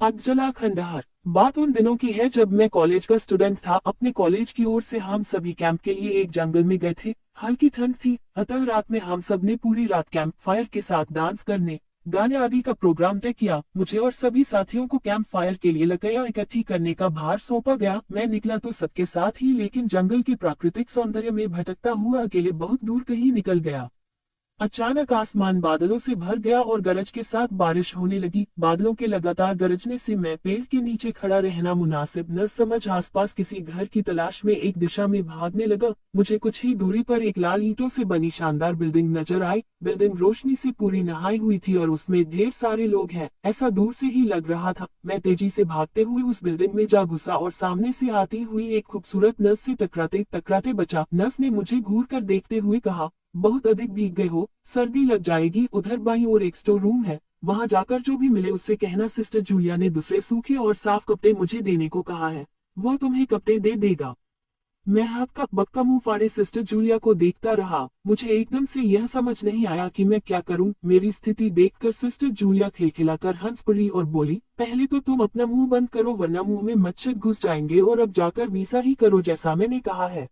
अज्जला खंडहर। बात उन दिनों की है जब मैं कॉलेज का स्टूडेंट था। अपने कॉलेज की ओर से हम सभी कैंप के लिए एक जंगल में गए थे। हल्की ठंड थी, अतः रात में हम सब ने पूरी रात कैंप फायर के साथ डांस करने, गाने आदि का प्रोग्राम तय किया। मुझे और सभी साथियों को कैंप फायर के लिए लकड़ियां इकट्ठी करने का भार सौंपा गया। मैं निकला तो सबके साथ ही, लेकिन जंगल के प्राकृतिक सौंदर्य में भटकता हुआ अकेले बहुत दूर कहीं निकल गया। अचानक आसमान बादलों से भर गया और गरज के साथ बारिश होने लगी। बादलों के लगातार गरजने से मैं पेड़ के नीचे खड़ा रहना मुनासिब न समझ आसपास किसी घर की तलाश में एक दिशा में भागने लगा। मुझे कुछ ही दूरी पर एक लाल ईंटों से बनी शानदार बिल्डिंग नजर आई। बिल्डिंग रोशनी से पूरी नहाई हुई थी और उसमें ढेर सारे लोग हैं, ऐसा दूर से ही लग रहा था। मैं तेजी से भागते हुए उस बिल्डिंग में जा घुसा और सामने से आती हुई एक खूबसूरत नर्स से टकराते टकराते बचा। नर्स ने मुझे घूर कर देखते हुए कहा, बहुत अधिक भीग गए हो, सर्दी लग जाएगी। उधर बाईं ओर एक स्टोर रूम है, वहां जाकर जो भी मिले उससे कहना सिस्टर जूलिया ने दूसरे सूखे और साफ कपड़े मुझे देने को कहा है, वो तुम्हें कपड़े दे देगा। मैं हक्का बक्का मुंह फाड़े सिस्टर जूलिया को देखता रहा। मुझे एकदम से यह समझ नहीं आया कि मैं क्या करूं। मेरी स्थिति देखकर सिस्टर जूलिया खिलखिलाकर हंस पड़ी और बोली, पहले तो तुम अपना मुंह बंद करो वरना मुंह में मच्छर घुस जाएंगे, और अब जाकर वैसा ही करो जैसा मैंने कहा है।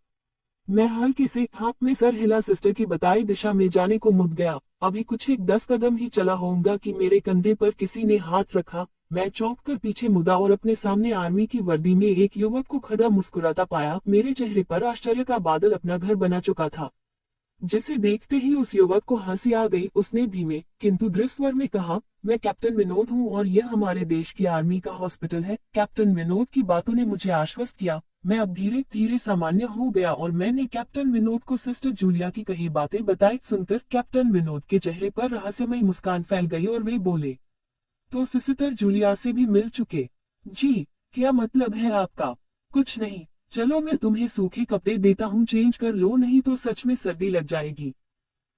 मैं हल्के से हाथ में सर हिला सिस्टर की बताई दिशा में जाने को मुड़ गया। अभी कुछ एक 10 कदम ही चला होऊंगा कि मेरे कंधे पर किसी ने हाथ रखा। मैं चौंक कर पीछे मुड़ा और अपने सामने आर्मी की वर्दी में एक युवक को खड़ा मुस्कुराता पाया। मेरे चेहरे पर आश्चर्य का बादल अपना घर बना चुका था, जिसे देखते ही उस युवक को हंसी आ गई। उसने धीमे किंतु दृढ़ स्वर में कहा, मैं कैप्टन विनोद हूँ और यह हमारे देश की आर्मी का हॉस्पिटल है। कैप्टन विनोद की बातों ने मुझे आश्वस्त किया। मैं अब धीरे धीरे सामान्य हो गया और मैंने कैप्टन विनोद को सिस्टर जूलिया की कही बातें बताई। सुनकर कैप्टन विनोद के चेहरे पर रहस्यमय मुस्कान फैल गई और वे बोले, तो सिस्टर जूलिया से भी मिल चुके? जी, क्या मतलब है आपका? कुछ नहीं, चलो मैं तुम्हें सूखे कपड़े देता हूँ, चेंज कर लो, नहीं तो सच में सर्दी लग जाएगी।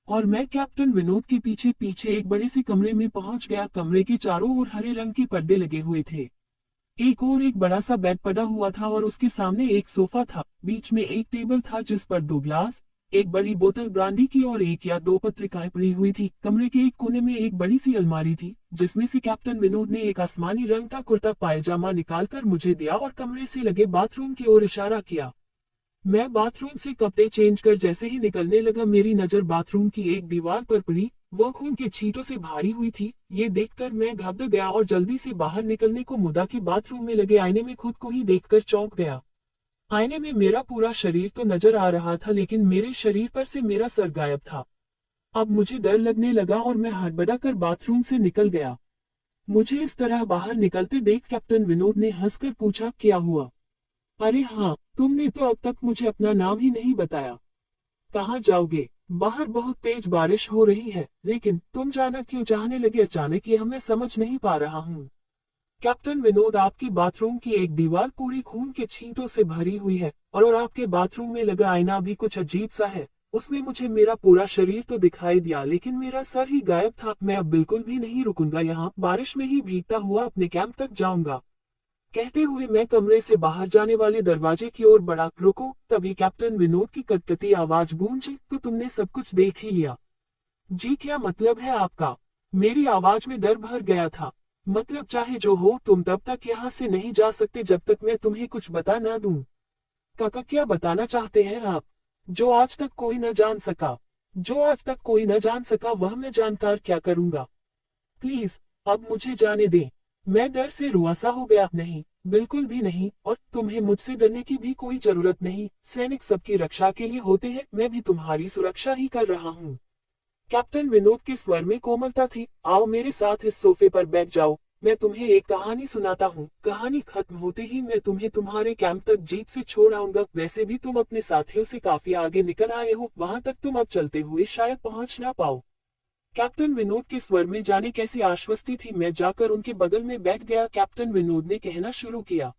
और मैं कैप्टन विनोद के पीछे पीछे एक बड़े से कमरे में पहुंच गया। कमरे के चारों ओर हरे रंग के पर्दे लगे हुए थे। एक और एक बड़ा सा बेड पड़ा हुआ था और उसके सामने एक सोफा था। बीच में एक टेबल था जिस पर 2 गिलास, एक बड़ी बोतल ब्रांडी की और 1 या 2 पत्रिकाएं पड़ी हुई थी। कमरे के एक कोने में एक बड़ी सी अलमारी थी, जिसमें से कैप्टन विनोद ने एक आसमानी रंग का कुर्ता पायजामा निकालकर मुझे दिया और कमरे से लगे बाथरूम की ओर इशारा किया। मैं बाथरूम से कपड़े चेंज कर जैसे ही निकलने लगा, मेरी नजर बाथरूम की एक दीवार पर पड़ी। वह खून के छींटों से भारी हुई थी। ये देखकर मैं घबरा गया और जल्दी से बाहर निकलने को मुड़ा कि बाथरूम में लगे आईने में खुद को ही देखकर चौंक गया। आईने में मेरा पूरा शरीर तो नजर आ रहा था, लेकिन मेरे शरीर पर से मेरा सर गायब था। अब मुझे डर लगने लगा और मैं हड़बड़ा कर बाथरूम से निकल गया। मुझे इस तरह बाहर निकलते देख कैप्टन विनोद ने हंसकर पूछा, क्या हुआ? अरे हाँ, तुमने तो अब तक मुझे अपना नाम ही नहीं बताया। कहाँ जाओगे? बाहर बहुत तेज बारिश हो रही है, लेकिन तुम जाना क्यों चाहने लगे अचानक, ये मैं समझ नहीं पा रहा हूँ। कैप्टन विनोद, आपकी बाथरूम की एक दीवार पूरी खून के छींटों से भरी हुई है, और आपके बाथरूम में लगा आईना भी कुछ अजीब सा है। उसमें मुझे मेरा पूरा शरीर तो दिखाई दिया, लेकिन मेरा सर ही गायब था। मैं अब बिल्कुल भी नहीं रुकूंगा, यहाँ बारिश में ही भीगता हुआ अपने कैंप तक जाऊंगा। कहते हुए मैं कमरे से बाहर जाने वाले दरवाजे की ओर बढ़ा। रुको, तभी कैप्टन विनोद की कटकटी आवाज गूंजी, तो तुमने सब कुछ देख ही लिया? जी, क्या मतलब है आपका? मेरी आवाज में डर भर गया था। मतलब चाहे जो हो, तुम तब तक यहाँ से नहीं जा सकते जब तक मैं तुम्हें कुछ बता ना दूं। काका, क्या बताना चाहते हैं आप? जो आज तक कोई न जान सका। जो आज तक कोई न जान सका वह मैं जानकर क्या करूंगा? प्लीज, अब मुझे जाने दें। मैं डर से रुआसा हो गया। नहीं, बिल्कुल भी नहीं, और तुम्हें मुझसे डरने की भी कोई जरूरत नहीं। सैनिक सबकी रक्षा के लिए होते हैं, मैं भी तुम्हारी सुरक्षा ही कर रहा हूँ। कैप्टन विनोद के स्वर में कोमलता थी। आओ मेरे साथ इस सोफे पर बैठ जाओ, मैं तुम्हें एक कहानी सुनाता हूँ। कहानी खत्म होते ही मैं तुम्हें तुम्हारे कैंप तक जीप से छोड़ आऊंगा। वैसे भी तुम अपने साथियों से काफी आगे निकल आए हो, वहां तक तुम अब चलते हुए शायद पहुंच ना पाओ। कैप्टन विनोद के स्वर में जाने कैसी आश्वस्ति थी। मैं जाकर उनके बगल में बैठ गया। कैप्टन विनोद ने कहना शुरू किया,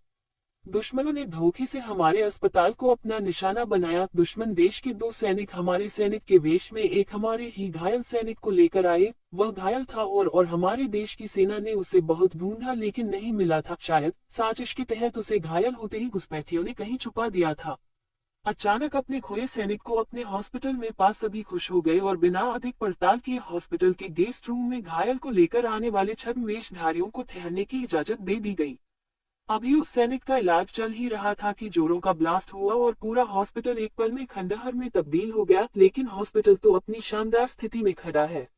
दुश्मनों ने धोखे से हमारे अस्पताल को अपना निशाना बनाया। दुश्मन देश के 2 सैनिक हमारे सैनिक के वेश में एक हमारे ही घायल सैनिक को लेकर आए। वह घायल था और हमारे देश की सेना ने उसे बहुत ढूंढा, लेकिन नहीं मिला था। शायद साजिश के तहत उसे घायल होते ही घुसपैठियों ने कहीं छुपा दिया था। अचानक अपने खोए सैनिक को अपने हॉस्पिटल में पा सभी खुश हो गए और बिना अधिक पड़ताल किए हॉस्पिटल के गेस्ट रूम में घायल को लेकर आने वाले छद्मवेशधारियों को ठहरने की इजाजत दे दी गई। अभी उस सैनिक का इलाज चल ही रहा था कि जोरों का ब्लास्ट हुआ और पूरा हॉस्पिटल एक पल में खंडहर में तब्दील हो गया, लेकिन हॉस्पिटल तो अपनी शानदार स्थिति में खड़ा है।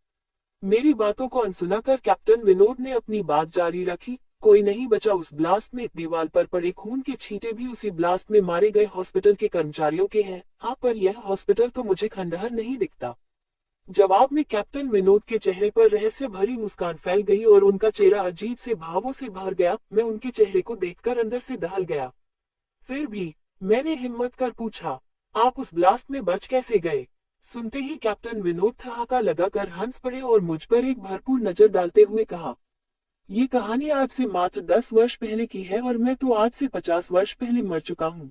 मेरी बातों को अनसुना कर कैप्टन विनोद ने अपनी बात जारी रखी। कोई नहीं बचा उस ब्लास्ट में, दीवार पर पड़े खून के छींटे भी उसी ब्लास्ट में मारे गए हॉस्पिटल के कर्मचारियों के हैं। हाँ, पर यह हॉस्पिटल तो मुझे खंडहर नहीं दिखता। जवाब में कैप्टन विनोद के चेहरे पर रहस्य भरी मुस्कान फैल गई और उनका चेहरा अजीब से भावों से भर गया। मैं उनके चेहरे को देखकर अंदर से दहल गया। फिर भी मैंने हिम्मत कर पूछा, आप उस ब्लास्ट में बच कैसे गए? सुनते ही कैप्टन विनोद ठहाका लगाकर हंस पड़े और मुझ पर एक भरपूर नजर डालते हुए कहा, ये कहानी आज से मात्र 10 वर्ष पहले की है और मैं तो आज से 50 वर्ष पहले मर चुका हूँ।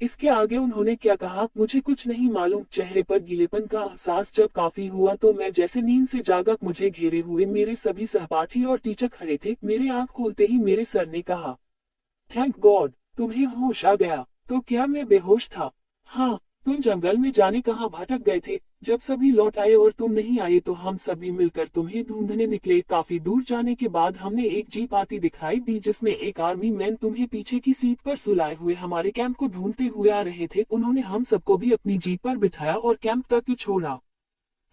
इसके आगे उन्होंने क्या कहा मुझे कुछ नहीं मालूम। चेहरे पर गीलेपन का एहसास जब काफी हुआ तो मैं जैसे नींद से जागा। मुझे घेरे हुए मेरे सभी सहपाठी और टीचर खड़े थे। मेरे आंख खोलते ही मेरे सर ने कहा, थैंक गॉड, तुम्हें होश आ गया। तो क्या मैं बेहोश था? हाँ, तुम जंगल में जाने कहाँ भटक गए थे। जब सभी लौट आए और तुम नहीं आए तो हम सभी मिलकर तुम्हें ढूंढने निकले। काफी दूर जाने के बाद हमने एक जीप आती दिखाई दी जिसमें एक आर्मी मैन तुम्हें पीछे की सीट पर सुलाए हुए हमारे कैंप को ढूंढते हुए आ रहे थे। उन्होंने हम सबको भी अपनी जीप पर बिठाया और कैंप तक छोड़ा।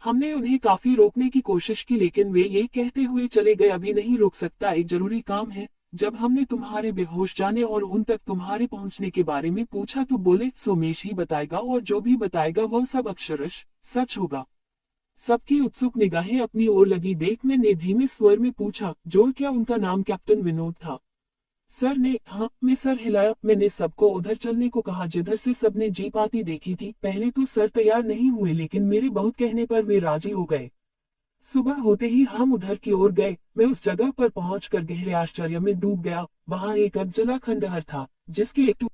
हमने उन्हें काफी रोकने की कोशिश की लेकिन वे ये कहते हुए चले गए, अभी नहीं रोक सकता, एक जरूरी काम है। जब हमने तुम्हारे बेहोश जाने और उन तक तुम्हारे पहुंचने के बारे में पूछा तो बोले सोमेश ही बताएगा और जो भी बताएगा वह सब अक्षरश सच होगा। सबकी उत्सुक निगाहें अपनी ओर लगी देख मैंने धीमे स्वर में पूछा, जो क्या उनका नाम कैप्टन विनोद था? सर ने हाँ में सर हिलाया। मैंने सबको उधर चलने को कहा जिधर से सबने जीप आती देखी थी। पहले तो सर तैयार नहीं हुए लेकिन मेरे बहुत कहने पर वे राजी हो गए। सुबह होते ही हम उधर की ओर गए। मैं उस जगह पर पहुंचकर गहरे आश्चर्य में डूब गया। वहां एक अधजला खंडहर था जिसके एक